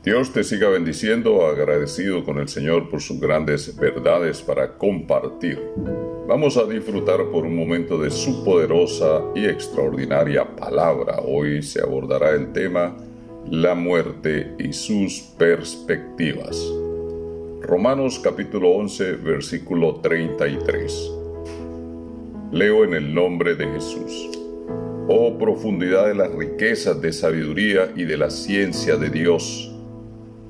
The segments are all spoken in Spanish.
Dios te siga bendiciendo, agradecido con el Señor por sus grandes verdades para compartir. Vamos a disfrutar por un momento de su poderosa y extraordinaria palabra. Hoy se abordará el tema la muerte y sus perspectivas. Romanos capítulo 11, versículo 33. Leo en el nombre de Jesús. Oh profundidad de las riquezas de sabiduría y de la ciencia de Dios.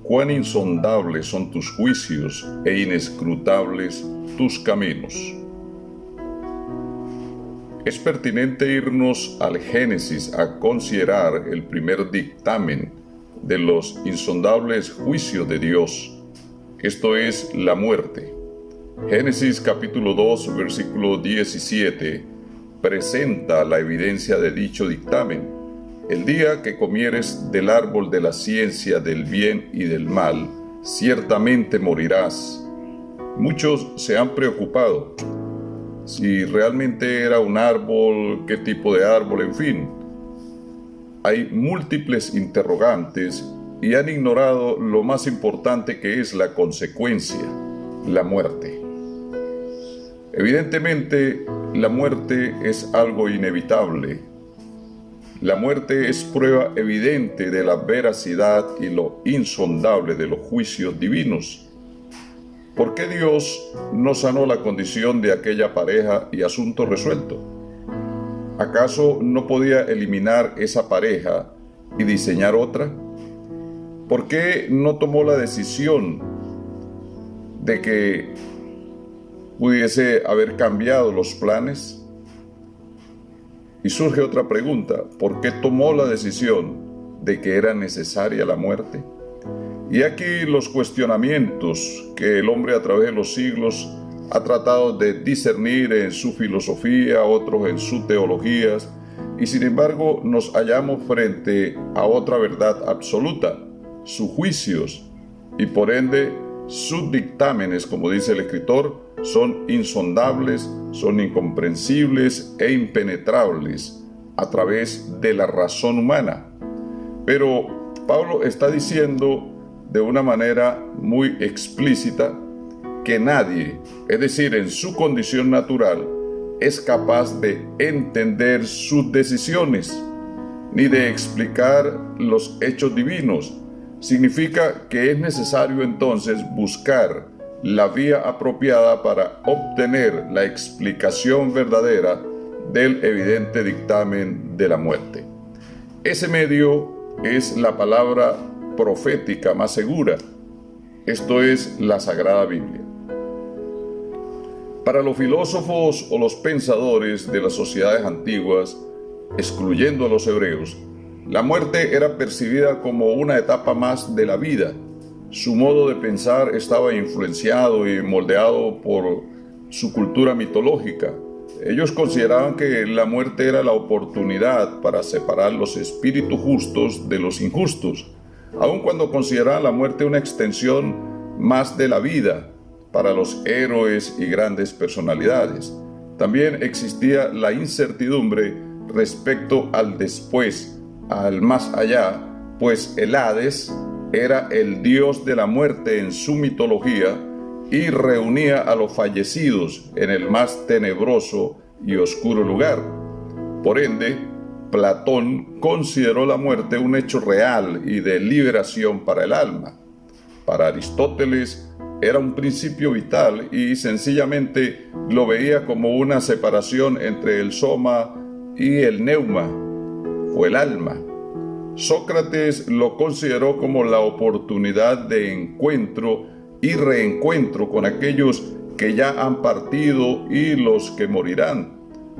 Cuán insondables son tus juicios e inescrutables tus caminos. Es pertinente irnos al Génesis a considerar el primer dictamen de los insondables juicios de Dios, esto es, la muerte. Génesis capítulo 2, versículo 17, presenta la evidencia de dicho dictamen. El día que comieres del árbol de la ciencia del bien y del mal, ciertamente morirás. Muchos se han preocupado si realmente era un árbol, qué tipo de árbol, en fin. Hay múltiples interrogantes y han ignorado lo más importante, que es la consecuencia, la muerte. Evidentemente, la muerte es algo inevitable. La muerte es prueba evidente de la veracidad y lo insondable de los juicios divinos. ¿Por qué Dios no sanó la condición de aquella pareja y asunto resuelto? ¿Acaso no podía eliminar esa pareja y diseñar otra? ¿Por qué no tomó la decisión de que pudiese haber cambiado los planes? Y surge otra pregunta: ¿por qué tomó la decisión de que era necesaria la muerte? Y aquí los cuestionamientos que el hombre a través de los siglos ha tratado de discernir en su filosofía, otros en sus teologías, y sin embargo nos hallamos frente a otra verdad absoluta: sus juicios, y por ende sus dictámenes, como dice el escritor, son insondables, son incomprensibles e impenetrables a través de la razón humana. Pero Pablo está diciendo de una manera muy explícita que nadie, es decir, en su condición natural, es capaz de entender sus decisiones, ni de explicar los hechos divinos. Significa que es necesario entonces buscar la vía apropiada para obtener la explicación verdadera del evidente dictamen de la muerte. Ese medio es la palabra profética más segura, esto es la Sagrada Biblia. Para los filósofos o los pensadores de las sociedades antiguas, excluyendo a los hebreos, la muerte era percibida como una etapa más de la vida. Su modo de pensar estaba influenciado y moldeado por su cultura mitológica. Ellos consideraban que la muerte era la oportunidad para separar los espíritus justos de los injustos, aun cuando consideraban la muerte una extensión más de la vida para los héroes y grandes personalidades. También existía la incertidumbre respecto al después, al más allá, pues el Hades era el dios de la muerte en su mitología y reunía a los fallecidos en el más tenebroso y oscuro lugar. Por ende, Platón consideró la muerte un hecho real y de liberación para el alma. Para Aristóteles era un principio vital y sencillamente lo veía como una separación entre el soma y el neuma, o el alma. Sócrates lo consideró como la oportunidad de encuentro y reencuentro con aquellos que ya han partido y los que morirán,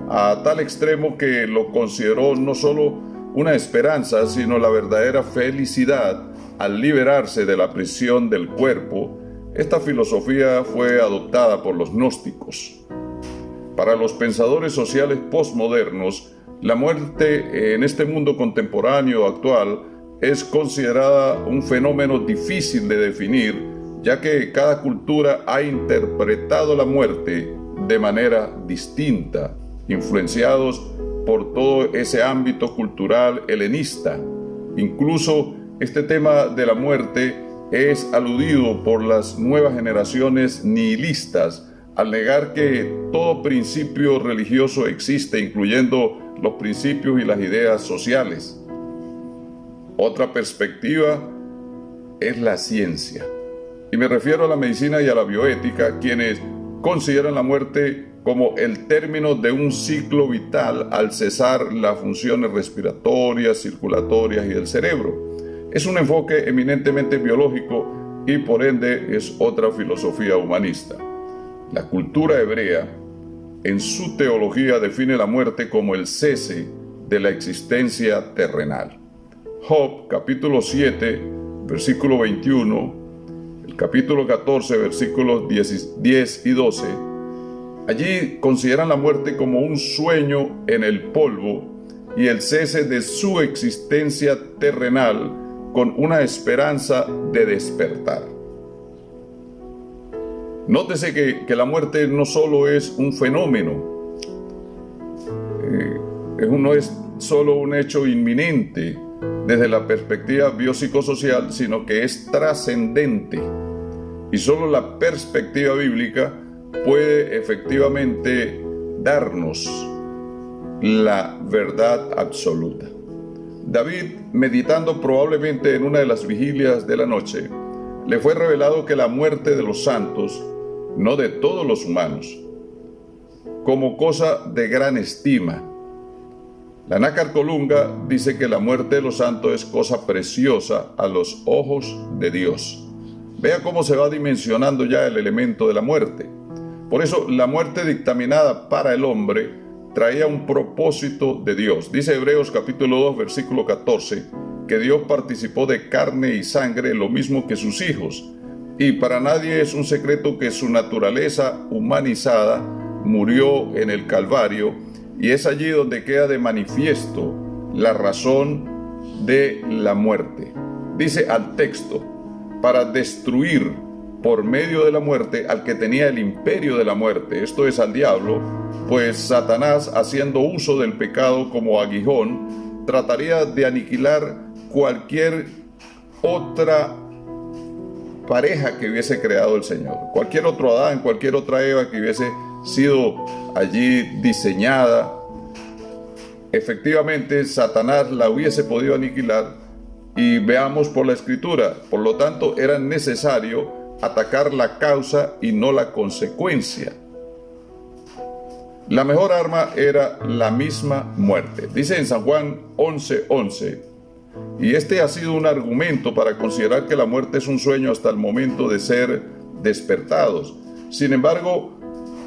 a tal extremo que lo consideró no solo una esperanza, sino la verdadera felicidad al liberarse de la prisión del cuerpo. Esta filosofía fue adoptada por los gnósticos. Para los pensadores sociales postmodernos, la muerte en este mundo contemporáneo actual es considerada un fenómeno difícil de definir, ya que cada cultura ha interpretado la muerte de manera distinta, influenciados por todo ese ámbito cultural helenista. Incluso este tema de la muerte es aludido por las nuevas generaciones nihilistas al negar que todo principio religioso existe, incluyendo los principios y las ideas sociales. Otra perspectiva es la ciencia, y me refiero a la medicina y a la bioética, quienes consideran la muerte como el término de un ciclo vital al cesar las funciones respiratorias, circulatorias y del cerebro. Es un enfoque eminentemente biológico y por ende es otra filosofía humanista. La cultura hebrea, en su teología, define la muerte como el cese de la existencia terrenal. Job, capítulo 7, versículo 21, el capítulo 14, versículos 10 y 12, allí consideran la muerte como un sueño en el polvo y el cese de su existencia terrenal con una esperanza de despertar. Nótese que la muerte no solo es un fenómeno, no es solo un hecho inminente desde la perspectiva biopsicosocial, sino que es trascendente. Y solo la perspectiva bíblica puede efectivamente darnos la verdad absoluta. David, meditando probablemente en una de las vigilias de la noche, le fue revelado que la muerte de los santos, no de todos los humanos, como cosa de gran estima. La Nácar Colunga dice que la muerte de los santos es cosa preciosa a los ojos de Dios. Vea cómo se va dimensionando ya el elemento de la muerte. Por eso la muerte dictaminada para el hombre traía un propósito de Dios. Dice Hebreos capítulo 2, versículo 14, que Dios participó de carne y sangre lo mismo que sus hijos. Y para nadie es un secreto que su naturaleza humanizada murió en el Calvario, y es allí donde queda de manifiesto la razón de la muerte. Dice al texto, para destruir por medio de la muerte al que tenía el imperio de la muerte, esto es al diablo, pues Satanás, haciendo uso del pecado como aguijón, trataría de aniquilar cualquier otra pareja que hubiese creado el Señor, cualquier otro Adán, cualquier otra Eva que hubiese sido allí diseñada. Efectivamente, Satanás la hubiese podido aniquilar, y veamos por la Escritura, por lo tanto era necesario atacar la causa y no la consecuencia. La mejor arma era la misma muerte. Dice en San Juan 11:11, y este ha sido un argumento para considerar que la muerte es un sueño hasta el momento de ser despertados. Sin embargo,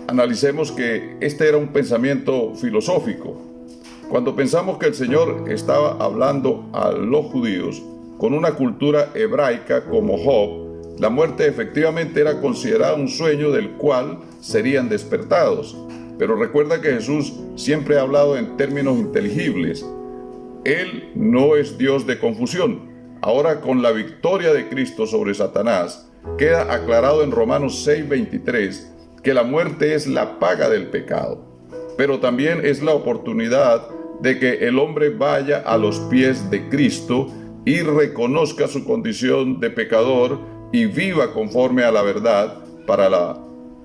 analicemos que este era un pensamiento filosófico. Cuando pensamos que el Señor estaba hablando a los judíos con una cultura hebraica como Job, la muerte efectivamente era considerada un sueño del cual serían despertados. Pero recuerda que Jesús siempre ha hablado en términos inteligibles. Él no es Dios de confusión. Ahora, con la victoria de Cristo sobre Satanás, queda aclarado en Romanos 6:23 que la muerte es la paga del pecado, pero también es la oportunidad de que el hombre vaya a los pies de Cristo y reconozca su condición de pecador y viva conforme a la verdad para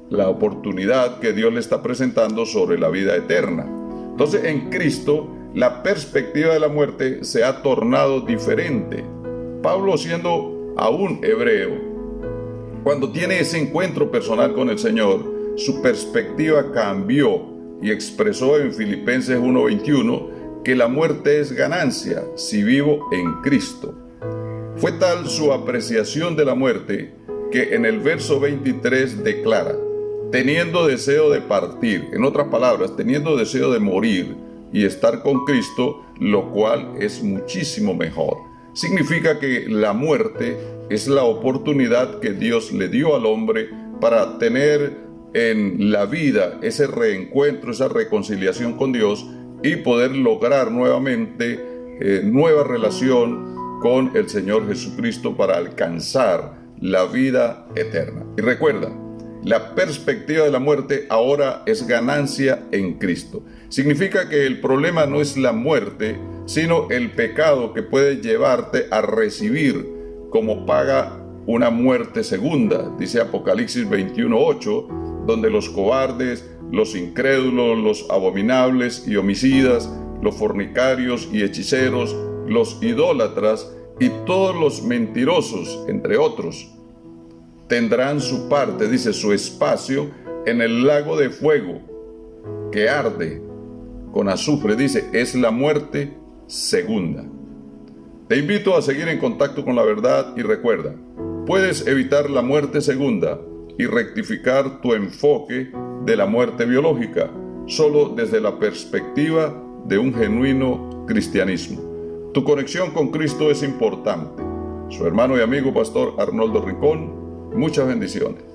la oportunidad que Dios le está presentando sobre la vida eterna. Entonces, en Cristo, la perspectiva de la muerte se ha tornado diferente. Pablo, siendo aún hebreo, cuando tiene ese encuentro personal con el Señor, su perspectiva cambió y expresó en Filipenses 1:21 que la muerte es ganancia si vivo en Cristo. Fue tal su apreciación de la muerte que en el verso 23 declara, teniendo deseo de partir, en otras palabras, teniendo deseo de morir y estar con Cristo, lo cual es muchísimo mejor. Significa que la muerte es la oportunidad que Dios le dio al hombre para tener en la vida ese reencuentro, esa reconciliación con Dios y poder lograr nuevamente nueva relación con el Señor Jesucristo para alcanzar la vida eterna. Y recuerda, la perspectiva de la muerte ahora es ganancia en Cristo. Significa que el problema no es la muerte, sino el pecado que puede llevarte a recibir como paga una muerte segunda. Dice Apocalipsis 21:8, donde los cobardes, los incrédulos, los abominables y homicidas, los fornicarios y hechiceros, los idólatras y todos los mentirosos, entre otros, tendrán su parte, dice, su espacio en el lago de fuego que arde con azufre. Dice, es la muerte segunda. Te invito a seguir en contacto con la verdad y recuerda, puedes evitar la muerte segunda y rectificar tu enfoque de la muerte biológica solo desde la perspectiva de un genuino cristianismo. Tu conexión con Cristo es importante. Su hermano y amigo Pastor Arnoldo Rincón, muchas bendiciones.